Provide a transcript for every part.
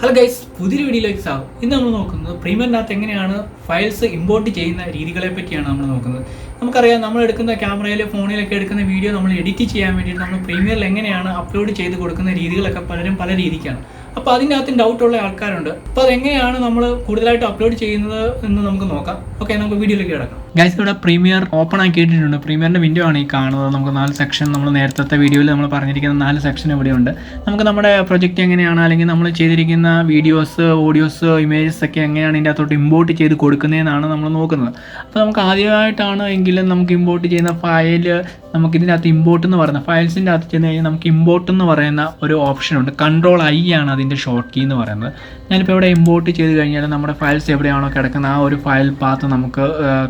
Hello guys, പുതിയൊരു വീഡിയോയിലേക്ക് സ്വാഗതം. ഇന്ന് നമ്മൾ നോക്കുന്നത് പ്രീമിയറിനകത്ത് എങ്ങനെയാണ് ഫയൽസ് ഇമ്പോർട്ട് ചെയ്യുന്ന രീതികളെ പറ്റിയാണ് നമ്മൾ നോക്കുന്നത്. നമുക്കറിയാം, നമ്മൾ എടുക്കുന്ന ക്യാമറയിൽ ഫോണിലൊക്കെ എടുക്കുന്ന വീഡിയോ നമ്മൾ എഡിറ്റ് ചെയ്യാൻ വേണ്ടിയിട്ട് നമ്മൾ പ്രീമിയറിൽ എങ്ങനെയാണ് അപ്ലോഡ് ചെയ്ത് കൊടുക്കുന്ന രീതികളൊക്കെ പലരും പല രീതിക്കാണ്. അപ്പോൾ അതിനകത്ത് ഡൗട്ടുള്ള ആൾക്കാരുണ്ട്. അപ്പോൾ അതെങ്ങനെയാണ് നമ്മൾ കൂടുതലായിട്ട് അപ്ലോഡ് ചെയ്യുന്നത് എന്ന് നമുക്ക് നോക്കാം. ഓക്കെ, നമുക്ക് വീഡിയോയിലേക്ക് കിടക്കാം. ഗൈസ്, ഇവിടെ പ്രീമിയർ ഓപ്പൺ ആക്കിയിട്ടുണ്ട്. പ്രീമിയറിൻ്റെ വിൻഡോ ആണ് ഈ കാണുന്നത്. നമുക്ക് 4 സെക്ഷൻ, നമ്മൾ നേരത്തെ വീഡിയോയിൽ നമ്മൾ പറഞ്ഞിരിക്കുന്ന 4 സെക്ഷൻ ഇവിടെയുണ്ട്. നമുക്ക് നമ്മുടെ പ്രൊജക്റ്റ് എങ്ങനെയാണ്, അല്ലെങ്കിൽ നമ്മൾ ചെയ്തിരിക്കുന്ന വീഡിയോസ്, ഓഡിയോസ്, ഇമേജസ് ഒക്കെ എങ്ങനെയാണ് ഇതിൻ്റെ അകത്തോട്ട് ഇമ്പോർട്ട് ചെയ്ത് കൊടുക്കുന്നതെന്നാണ് നമ്മൾ നോക്കുന്നത്. അപ്പോൾ നമുക്ക് ആദ്യമായിട്ടാണ് എങ്കിലും നമുക്ക് ഇമ്പോർട്ട് ചെയ്യുന്ന ഫയൽ, നമുക്ക് ഇതിൻ്റെ അകത്ത് ഇമ്പോർട്ട് എന്ന് പറയുന്ന ഫയൽസിൻ്റെ അകത്ത് ചെന്ന് കഴിഞ്ഞാൽ നമുക്ക് ഇമ്പോർട്ട് എന്ന് പറയുന്ന ഒരു ഓപ്ഷനുണ്ട്. Ctrl+I ആണ് അതിൻ്റെ ഷോർട്ട് കീ എന്ന് പറയുന്നത്. ഞാനിപ്പോൾ ഇവിടെ ഇമ്പോർട്ട് ചെയ്ത് കഴിഞ്ഞാൽ നമ്മുടെ ഫയൽസ് എവിടെയാണോ കിടക്കുന്ന ആ ഒരു ഫയൽ പാത്ത് നമുക്ക്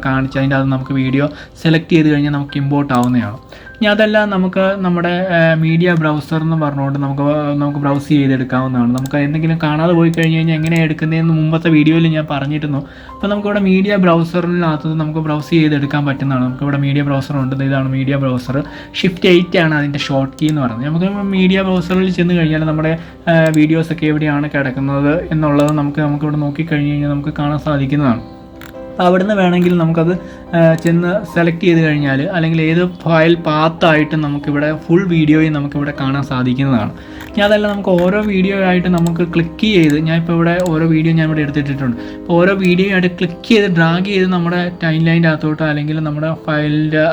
കാണിച്ച് അതിൻ്റെ അകത്ത് നമുക്ക് വീഡിയോ സെലക്ട് ചെയ്ത് കഴിഞ്ഞാൽ നമുക്ക് ഇമ്പോർട്ട് ആവുന്നതാണ്. ഇനി അതെല്ലാം നമുക്ക് നമ്മുടെ മീഡിയ ബ്രൗസർ എന്ന് പറഞ്ഞുകൊണ്ട് നമുക്ക് ബ്രൗസ് ചെയ്തെടുക്കാവുന്നതാണ്. നമുക്ക് എന്തെങ്കിലും കാണാതെ പോയി കഴിഞ്ഞ് കഴിഞ്ഞാൽ എങ്ങനെയാണ് എടുക്കുന്നതെന്ന് മുമ്പത്തെ വീഡിയോയിൽ ഞാൻ പറഞ്ഞിരുന്നു. അപ്പോൾ നമുക്കിവിടെ മീഡിയ ബ്രൗസറിനകത്ത് നമുക്ക് ബ്രൗസ് ചെയ്തെടുക്കാൻ പറ്റുന്നതാണ്. നമുക്കിവിടെ മീഡിയ ബ്രൗസർ ഉണ്ട്. ഇതാണ് മീഡിയ ബ്രൗസർ. Shift+8 ആണ് അതിൻ്റെ ഷോർട്ട് കീ എന്ന് പറയുന്നത്. നമുക്ക് മീഡിയ ബ്രൗസറിൽ ചെന്ന് കഴിഞ്ഞാൽ നമ്മുടെ വീഡിയോസൊക്കെ എവിടെയാണ് കിടക്കുന്നത് എന്നുള്ളത് നമുക്കിവിടെ നോക്കിക്കഴിഞ്ഞ് കഴിഞ്ഞാൽ നമുക്ക് കാണാൻ സാധിക്കുന്നതാണ്. അവിടുന്ന് വേണമെങ്കിൽ നമുക്കത് ചെന്ന് സെലക്ട് ചെയ്ത് കഴിഞ്ഞാൽ, അല്ലെങ്കിൽ ഏത് ഫയൽ പാത്തായിട്ട് നമുക്കിവിടെ ഫുൾ വീഡിയോയും നമുക്കിവിടെ കാണാൻ സാധിക്കുന്നതാണ്. ഇനി അതല്ല, നമുക്ക് ഓരോ വീഡിയോ ആയിട്ട് നമുക്ക് ക്ലിക്ക് ചെയ്ത്, ഞാനിപ്പോൾ ഇവിടെ ഓരോ വീഡിയോ ഞാൻ ഇവിടെ എടുത്തിട്ടുണ്ട്. അപ്പോൾ ഓരോ വീഡിയോ ആയിട്ട് ക്ലിക്ക് ചെയ്ത് ഡ്രാഗ് ചെയ്ത് നമ്മുടെ ടൈം ലൈൻ്റെ അകത്തോട്ട്, അല്ലെങ്കിൽ നമ്മുടെ ഫയലിൻ്റെ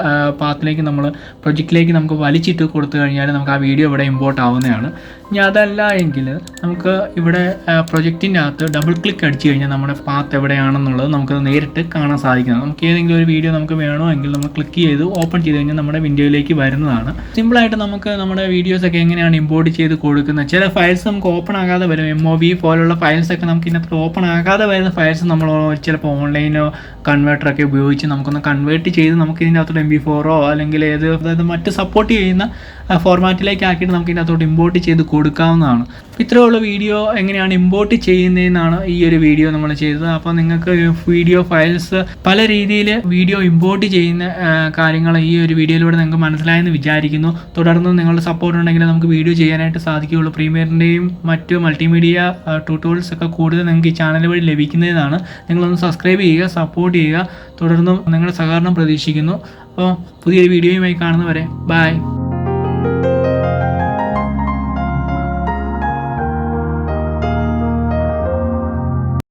പാത്തിലേക്ക്, നമ്മൾ പ്രൊജക്റ്റിലേക്ക് നമുക്ക് വലിച്ചിട്ട് കൊടുത്തു കഴിഞ്ഞാൽ നമുക്ക് ആ വീഡിയോ ഇവിടെ ഇമ്പോർട്ട് ആവുന്നതാണ്. ഇനി അതല്ല എങ്കിൽ നമുക്ക് ഇവിടെ പ്രൊജക്റ്റിൻ്റെ അകത്ത് ഡബിൾ ക്ലിക്ക് അടിച്ചു കഴിഞ്ഞാൽ നമ്മുടെ പാത്ത് എവിടെയാണെന്നുള്ളത് നമുക്കത് നേരിട്ട് കാണാൻ സാധിക്കുന്നത്. നമുക്ക് ഏതെങ്കിലും ഒരു വീഡിയോ നമുക്ക് വേണമെങ്കിൽ നമ്മൾ ക്ലിക്ക് ചെയ്ത് ഓപ്പൺ ചെയ്ത് കഴിഞ്ഞാൽ നമ്മുടെ വിൻഡോയിലേക്ക് വരുന്നതാണ്. സിമ്പിളായിട്ട് നമുക്ക് നമ്മുടെ വീഡിയോസൊക്കെ എങ്ങനെയാണ് ഇമ്പോർട്ട് ചെയ്ത് കൊടുക്കുന്നത്. ചില ഫയൽസ് നമുക്ക് ഓപ്പൺ ആകാതെ വരും. MOV പോലുള്ള ഫയൽസൊക്കെ നമുക്ക് ഇതിനകത്ത് ഓപ്പൺ ആകാതെ വരുന്ന ഫയൽസ് നമ്മൾ ചിലപ്പോൾ ഓൺലൈനോ കൺവേർട്ടറൊക്കെ ഉപയോഗിച്ച് നമുക്കൊന്ന് കൺവേർട്ട് ചെയ്ത് നമുക്ക് ഇതിൻ്റെ അകത്തോട്ട് MP4 അല്ലെങ്കിൽ അതായത് മറ്റ് സപ്പോർട്ട് ചെയ്യുന്ന ഫോർമാറ്റിലേക്ക് ആക്കിയിട്ട് നമുക്ക് ഇതിൻ്റെ അകത്തോട്ട് ഇമ്പോർട്ട് ചെയ്ത് കൊടുക്കാവുന്നതാണ്. ഇത്രയുള്ള വീഡിയോ എങ്ങനെയാണ് ഇമ്പോർട്ട് ചെയ്യുന്നതെന്നാണ് ഈ ഒരു വീഡിയോ നമ്മൾ ചെയ്തത്. അപ്പോൾ നിങ്ങൾക്ക് വീഡിയോ ഫയൽസ് പല രീതിയിൽ വീഡിയോ ഇമ്പോർട്ട് ചെയ്യുന്ന കാര്യങ്ങൾ ഈ ഒരു വീഡിയോയിലൂടെ നിങ്ങൾക്ക് മനസ്സിലായെന്ന് വിചാരിക്കുന്നു. തുടർന്ന് നിങ്ങളുടെ സപ്പോർട്ട് ഉണ്ടെങ്കിൽ നമുക്ക് വീഡിയോ ചെയ്യാനായിട്ട് സാധിക്കുകയുള്ളൂ. പ്രീമിയറിൻ്റെയും മറ്റ് മൾട്ടിമീഡിയ ട്യൂട്ടോറിയൽസ് ഒക്കെ കൂടുതൽ നിങ്ങൾക്ക് ഈ ചാനൽ വഴി ലഭിക്കുന്നതാണ്. നിങ്ങളൊന്ന് സബ്സ്ക്രൈബ് ചെയ്യുക, സപ്പോർട്ട് ചെയ്യുക. തുടർന്നും നിങ്ങളുടെ സഹകരണം പ്രതീക്ഷിക്കുന്നു. അപ്പോൾ പുതിയൊരു വീഡിയോയുമായി കാണുന്നവരെ ബൈ.